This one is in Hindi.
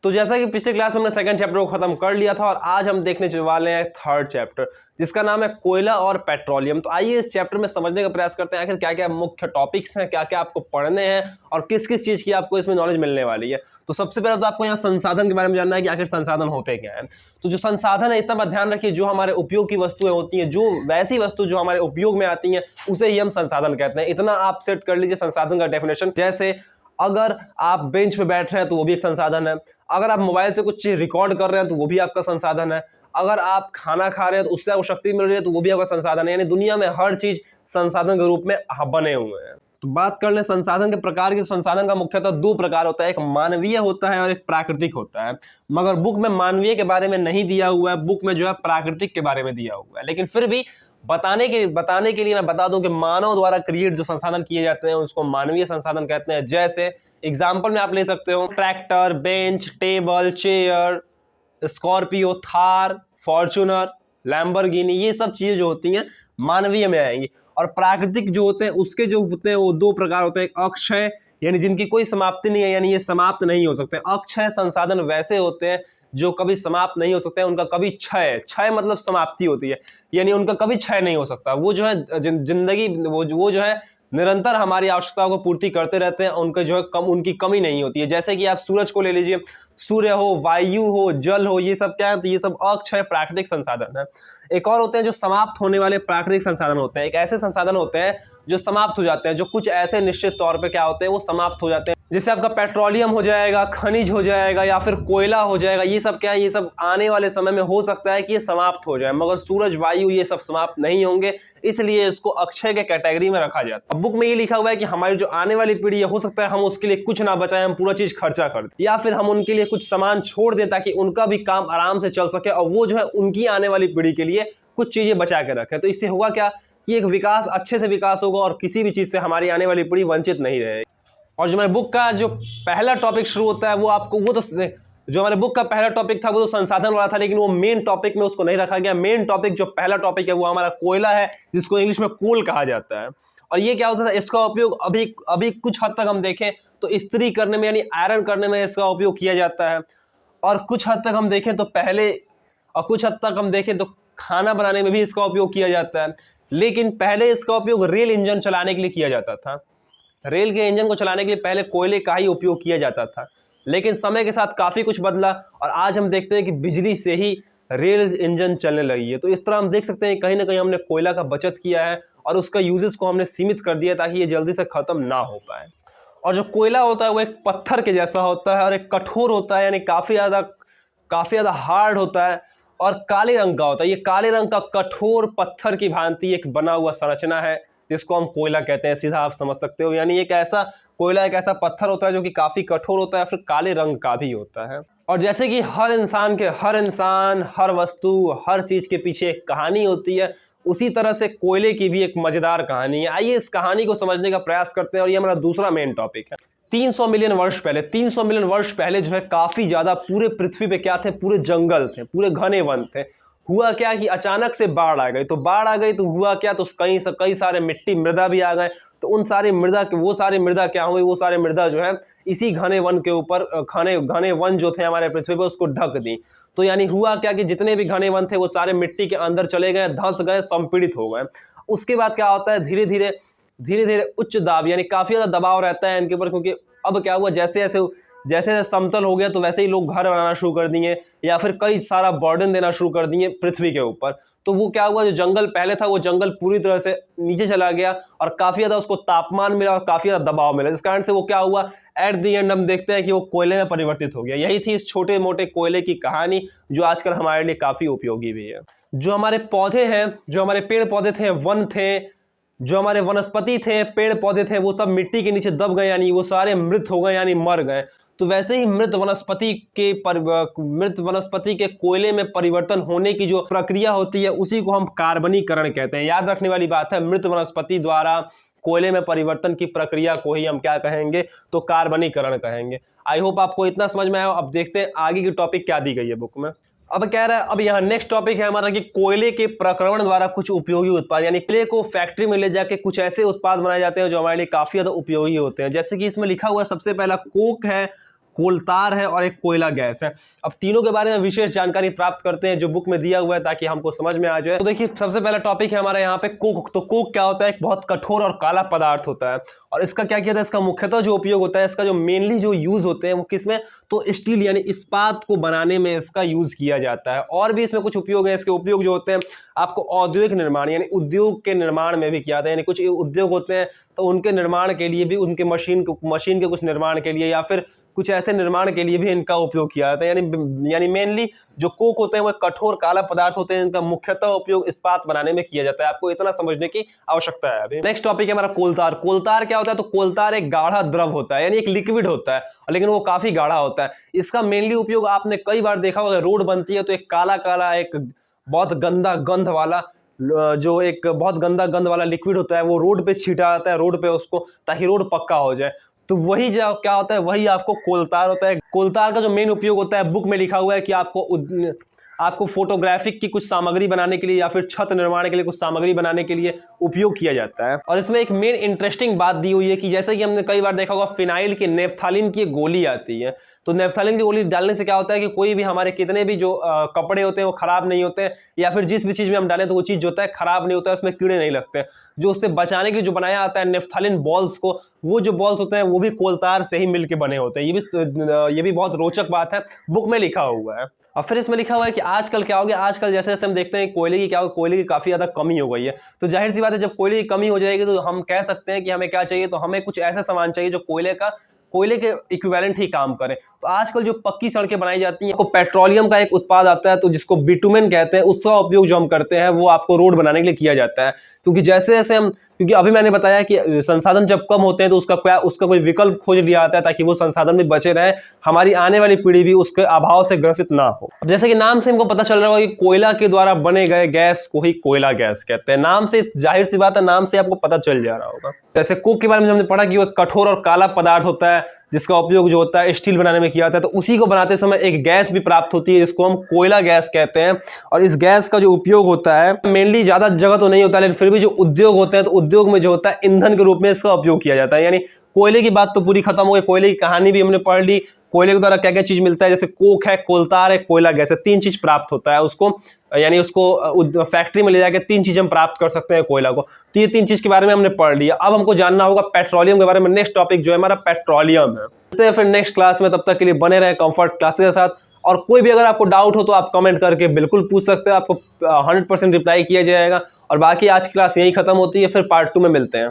तो जैसा कि पिछले क्लास में हमने सेकंड चैप्टर को खत्म कर लिया था और आज हम देखने वाले हैं थर्ड चैप्टर जिसका नाम है कोयला और पेट्रोलियम। तो आइए इस चैप्टर में समझने का प्रयास करते हैं आखिर क्या क्या मुख्य टॉपिक्स हैं, क्या क्या आपको पढ़ने हैं और किस किस चीज़ की आपको इसमें नॉलेज मिलने वाली है। तो सबसे पहले तो आपको यहाँ संसाधन के बारे में जानना है कि आखिर संसाधन होते क्या है। तो जो संसाधन है, इतना बात ध्यान रखिए, जो हमारे उपयोग की वस्तुएं होती हैं, जो वैसी वस्तु जो हमारे उपयोग में आती हैं उसे ही हम संसाधन कहते हैं। इतना आप सेट कर लीजिए संसाधन का डेफिनेशन। जैसे अगर आप बेंच पे बैठ रहे हैं तो वो भी एक संसाधन है, अगर आप मोबाइल से कुछ चीज रिकॉर्ड कर रहे हैं तो वो भी आपका संसाधन है, अगर आप खाना खा रहे हैं तो उससे आपको शक्ति मिल रही है तो वो भी आपका संसाधन है। यानी दुनिया में हर चीज संसाधन के रूप में बने हुए हैं। तो बात कर ले संसाधन के प्रकार की। संसाधन का मुख्यतः दो प्रकार होता है, एक मानवीय होता है और एक प्राकृतिक होता है। मगर बुक में मानवीय के बारे में नहीं दिया हुआ है, बुक में जो है प्राकृतिक के बारे में दिया हुआ है। लेकिन फिर भी बताने के लिए मैं बता दूं कि मानव द्वारा क्रिएट जो संसाधन किए जाते हैं उसको मानवीय संसाधन कहते हैं। जैसे एग्जांपल में आप ले सकते हो tractor, bench, table, chair, Scorpio, Thar, Fortuner, Lamborghini, ये सब चीजें जो होती हैं मानवीय में आएंगी। और प्राकृतिक जो होते हैं उसके जो होते हैं वो दो प्रकार होते हैं, एक अक्षय यानी जिनकी कोई समाप्ति नहीं है, यानी ये समाप्त नहीं हो सकते। अक्षय संसाधन वैसे होते हैं जो कभी समाप्त नहीं हो सकते हैं, उनका कभी क्षय मतलब समाप्ति होती है, यानी उनका कभी क्षय नहीं हो सकता। वो जो है जिंदगी वो जो है निरंतर हमारी आवश्यकताओं को पूर्ति करते रहते हैं, उनके जो है उनकी कमी नहीं होती है। जैसे कि आप सूरज को ले लीजिए, सूर्य हो, वायु हो, जल हो, ये सब क्या है, तो ये सब अक्षय प्राकृतिक संसाधन है। एक और होते हैं जो समाप्त होने वाले प्राकृतिक संसाधन होते हैं। एक ऐसे संसाधन होते हैं जो समाप्त हो जाते हैं, जो कुछ ऐसे निश्चित तौर पे क्या होते हैं वो समाप्त हो जाते हैं। जैसे आपका पेट्रोलियम हो जाएगा, खनिज हो जाएगा या फिर कोयला हो जाएगा। ये सब क्या है, ये सब आने वाले समय में हो सकता है कि ये समाप्त हो जाए, मगर सूरज, वायु ये सब समाप्त नहीं होंगे, इसलिए इसको अक्षय के कैटेगरी में रखा जाता है। बुक में ये लिखा हुआ है कि हमारी जो आने वाली पीढ़ी है, हो सकता है हम उसके लिए कुछ ना बचाएं, हम पूरा चीज खर्चा कर दें, या फिर हम उनके लिए कुछ सामान छोड़ दें ताकि उनका भी काम आराम से चल सके और वो जो है उनकी आने वाली पीढ़ी के लिए कुछ चीजें बचा के रखें। तो इससे होगा क्या कि एक विकास, अच्छे से विकास होगा और किसी भी चीज से हमारी आने वाली पीढ़ी वंचित नहीं रहेगी। और जो हमारे बुक का जो पहला टॉपिक शुरू होता है वो आपको जो हमारे बुक का पहला टॉपिक था वो तो संसाधन वाला था, लेकिन वो मेन टॉपिक में उसको नहीं रखा गया। मेन टॉपिक जो पहला टॉपिक है वो हमारा कोयला है, जिसको इंग्लिश में कोल कहा जाता है। और ये क्या होता था, इसका उपयोग अभी कुछ हद तक हम देखें तो इस्त्री करने में यानी आयरन करने में इसका उपयोग किया जाता है, और कुछ हद तक हम देखें तो खाना बनाने में भी इसका उपयोग किया जाता है। लेकिन पहले इसका उपयोग रेल इंजन चलाने के लिए किया जाता था। रेल के इंजन को चलाने के लिए पहले कोयले का ही उपयोग किया जाता था, लेकिन समय के साथ काफी कुछ बदला और आज हम देखते हैं कि बिजली से ही रेल इंजन चलने लगी है। तो इस तरह हम देख सकते हैं कहीं ना कहीं हमने कोयला का बचत किया है और उसका यूजेस को हमने सीमित कर दिया ताकि ये जल्दी से खत्म ना हो पाए। और जो कोयला होता है वो एक पत्थर के जैसा होता है और एक कठोर होता है, यानी काफी ज्यादा हार्ड होता है और काले रंग का होता है। ये काले रंग का कठोर पत्थर की भांति एक बना हुआ संरचना है जिसको हम कोयला कहते हैं। सीधा आप समझ सकते हो, यानी कोयला एक ऐसा पत्थर होता है जो कि काफी कठोर होता है, फिर काले रंग का भी होता है। और जैसे कि हर इंसान, हर वस्तु, हर चीज के पीछे एक कहानी होती है, उसी तरह से कोयले की भी एक मजेदार कहानी है। आइए इस कहानी को समझने का प्रयास करते हैं और ये हमारा दूसरा मेन टॉपिक है। 300 मिलियन वर्ष पहले जो है काफी ज्यादा पूरे पृथ्वी पे क्या थे, पूरे जंगल थे, पूरे घने वन थे। हुआ क्या कि अचानक से बाढ़ आ गई तो हुआ क्या, तो कई सारे मिट्टी मृदा भी आ गए। तो वो सारी मृदा क्या हुई, वो सारे मृदा जो है इसी घने वन के ऊपर घने वन जो थे हमारे पृथ्वी पर उसको ढक दी। तो यानी हुआ क्या कि जितने भी घने वन थे वो सारे मिट्टी के अंदर चले गए, धंस गए, संपीड़ित हो गए। उसके बाद क्या होता है, धीरे धीरे उच्च दाब यानी काफी ज्यादा दबाव रहता है इनके ऊपर, क्योंकि अब क्या हुआ, जैसे जैसे समतल हो गया तो वैसे ही लोग घर बनाना शुरू कर दिए या फिर कई सारा बर्डन देना शुरू कर दिए पृथ्वी के ऊपर। तो वो क्या हुआ, जो जंगल पहले था वो जंगल पूरी तरह से नीचे चला गया और काफी ज्यादा उसको तापमान मिला और काफी ज्यादा दबाव मिला, जिस कारण से वो क्या हुआ, एट द एंड हम देखते हैं कि वो कोयले में परिवर्तित हो गया। यही थी इस छोटे मोटे कोयले की कहानी जो आजकल हमारे लिए काफी उपयोगी भी है। जो हमारे पौधे हैं, जो हमारे पेड़ पौधे थे, वन थे, जो हमारे वनस्पति थे, पेड़ पौधे थे, वो सब मिट्टी के नीचे दब गए, यानी वो सारे मृत हो गए, यानी मर गए। तो वैसे ही मृत वनस्पति के कोयले में परिवर्तन होने की जो प्रक्रिया होती है उसी को हम कार्बनीकरण कहते हैं। याद रखने वाली बात है, मृत वनस्पति द्वारा कोयले में परिवर्तन की प्रक्रिया को ही हम क्या कहेंगे, तो कार्बनीकरण कहेंगे। आई होप आपको इतना समझ में आया। अब देखते हैं आगे की टॉपिक क्या दी गई है बुक में। अब कह रहा है, अब यहाँ नेक्स्ट टॉपिक है हमारा कि कोयले के प्रक्रमण द्वारा कुछ उपयोगी उत्पाद, यानी कोयले को फैक्ट्री में ले जाके कुछ ऐसे उत्पाद बनाए जाते हैं जो हमारे लिए काफी ज्यादा उपयोगी होते हैं। जैसे कि इसमें लिखा हुआ है, सबसे पहला कोक है। कोलतार है और एक कोयला गैस है। अब तीनों के बारे में विशेष जानकारी प्राप्त करते हैं जो बुक में दिया हुआ है ताकि हमको समझ में आ जाए। तो देखिए सबसे पहला टॉपिक है हमारा यहाँ पे कोक। तो कोक क्या होता है? एक बहुत कठोर और काला पदार्थ होता है और इसका क्या किया था, इसका मुख्यतः जो उपयोग होता है, इसका जो मेनली जो यूज होते हैं वो किसमें, तो स्टील यानी इस्पात को बनाने में इसका यूज किया जाता है। और भी इसमें कुछ उपयोग है, इसके उपयोग जो होते हैं आपको औद्योगिक निर्माण यानी उद्योग के निर्माण में भी किया जाता है। यानी कुछ उद्योग होते हैं तो उनके निर्माण के लिए भी, उनके मशीन के कुछ निर्माण के लिए या फिर कुछ ऐसे निर्माण के लिए भी इनका उपयोग किया जाता है। यानी मेनली जो कोक होते हैं वो कठोर काला पदार्थ होते हैं, इनका मुख्यतः उपयोग इस्पात बनाने में किया जाता है। आपको इतना समझने की आवश्यकता है। अभी नेक्स्ट टॉपिक है हमारा कोलतार। कोलतार क्या होता है? तो कोलतार एक गाढ़ा द्रव होता है, यानी एक लिक्विड होता है, लेकिन वो काफी गाढ़ा होता है। इसका मेनली उपयोग आपने कई बार देखा होगा, रोड बनती है तो एक काला काला एक बहुत गंदा गंध वाला जो एक बहुत गंदा गंध वाला लिक्विड होता है वो रोड पे छीटा जाता है, रोड पे उसको, ताकि रोड पक्का हो जाए। तो वही जो क्या होता है वही आपको कोलतार होता है। कोलतार का जो मेन उपयोग होता है बुक में लिखा हुआ है कि आपको फोटोग्राफिक की कुछ सामग्री बनाने के लिए या फिर छत निर्माण के लिए कुछ सामग्री बनाने के लिए उपयोग किया जाता है। और इसमें एक मेन इंटरेस्टिंग बात दी हुई है कि जैसे कि हमने कई बार देखा होगा फिनाइल की नेफ्थालिन की गोली आती है, तो नेफ्थालिन की गोली डालने से क्या होता है कि कोई भी हमारे कितने भी जो कपड़े होते हैं वो खराब नहीं होते हैं, या फिर जिस भी चीज में हम डालें तो वो चीज जो होता है खराब नहीं होता है, उसमें कीड़े नहीं लगते। जो उससे बचाने के लिए जो बनाया आता है नेफ्थालिन बॉल्स को, वो जो बॉल्स होते हैं वो भी कोलतार से ही मिलके बने होते हैं। ये भी बहुत रोचक बात है, बुक में लिखा हुआ है। और फिर इसमें लिखा हुआ है कि आजकल क्या हो गया, आजकल जैसे जैसे हम देखते हैं कोयले की क्या हो, कोयले की काफी ज्यादा कमी हो गई है। तो जाहिर सी बात है जब कोयले की कमी हो जाएगी तो हम कह सकते हैं कि हमें क्या चाहिए, तो हमें कुछ ऐसा सामान चाहिए जो कोयले के इक्विवेलेंट ही काम करे। तो आजकल जो पक्की सड़कें बनाई जाती हैं, आपको पेट्रोलियम का एक उत्पाद आता है तो जिसको बिटुमेन कहते हैं, उसका उपयोग जो हम करते हैं वो आपको रोड बनाने के लिए किया जाता है। क्योंकि अभी मैंने बताया कि संसाधन जब कम होते हैं तो उसका कोई विकल्प खोज लिया जाता है ताकि वो संसाधन भी बचे रहे, हमारी आने वाली पीढ़ी भी उसके अभाव से ग्रसित ना हो। अब जैसे कि नाम से हमको पता चल रहा होगा कि कोयला के द्वारा बने गए गैस को ही कोयला गैस कहते हैं। नाम से जाहिर सी बात है, नाम से आपको पता चल जा रहा होगा। जैसे कोक के बारे में हमने पढ़ा कि वो कठोर और काला पदार्थ होता है जिसका उपयोग जो होता है स्टील बनाने में किया जाता है। तो उसी को बनाते समय एक गैस भी प्राप्त होती है जिसको हम कोयला गैस कहते हैं। और इस गैस का जो उपयोग होता है मेनली ज्यादा जगह तो नहीं होता, लेकिन फिर भी जो उद्योग होते हैं तो उद्योग में जो होता है ईंधन के रूप में इसका उपयोग किया जाता है। यानी कोयले की बात तो पूरी खत्म हो गई, कोयले की कहानी भी हमने पढ़ ली। कोयले के द्वारा क्या क्या चीज मिलता है, जैसे कोक है, कोलतार है, कोयला गैस है, 3 चीज प्राप्त होता है उसको, यानी उसको फैक्ट्री में ले जाकर 3 चीजें हम प्राप्त कर सकते हैं कोयला को। तो ये 3 चीज के बारे में हमने पढ़ लिया। अब हमको जानना होगा पेट्रोलियम के बारे में। नेक्स्ट टॉपिक जो है हमारा पेट्रोलियम है। तो फिर नेक्स्ट क्लास में, तब तक के लिए बने रहे कंफर्ट क्लासेस के साथ। और कोई भी अगर आपको डाउट हो तो आप कमेंट करके बिल्कुल पूछ सकते हैं, आपको 100% रिप्लाई किया जाएगा। और बाकी आज की क्लास यही खत्म होती है, फिर पार्ट 2 में मिलते हैं।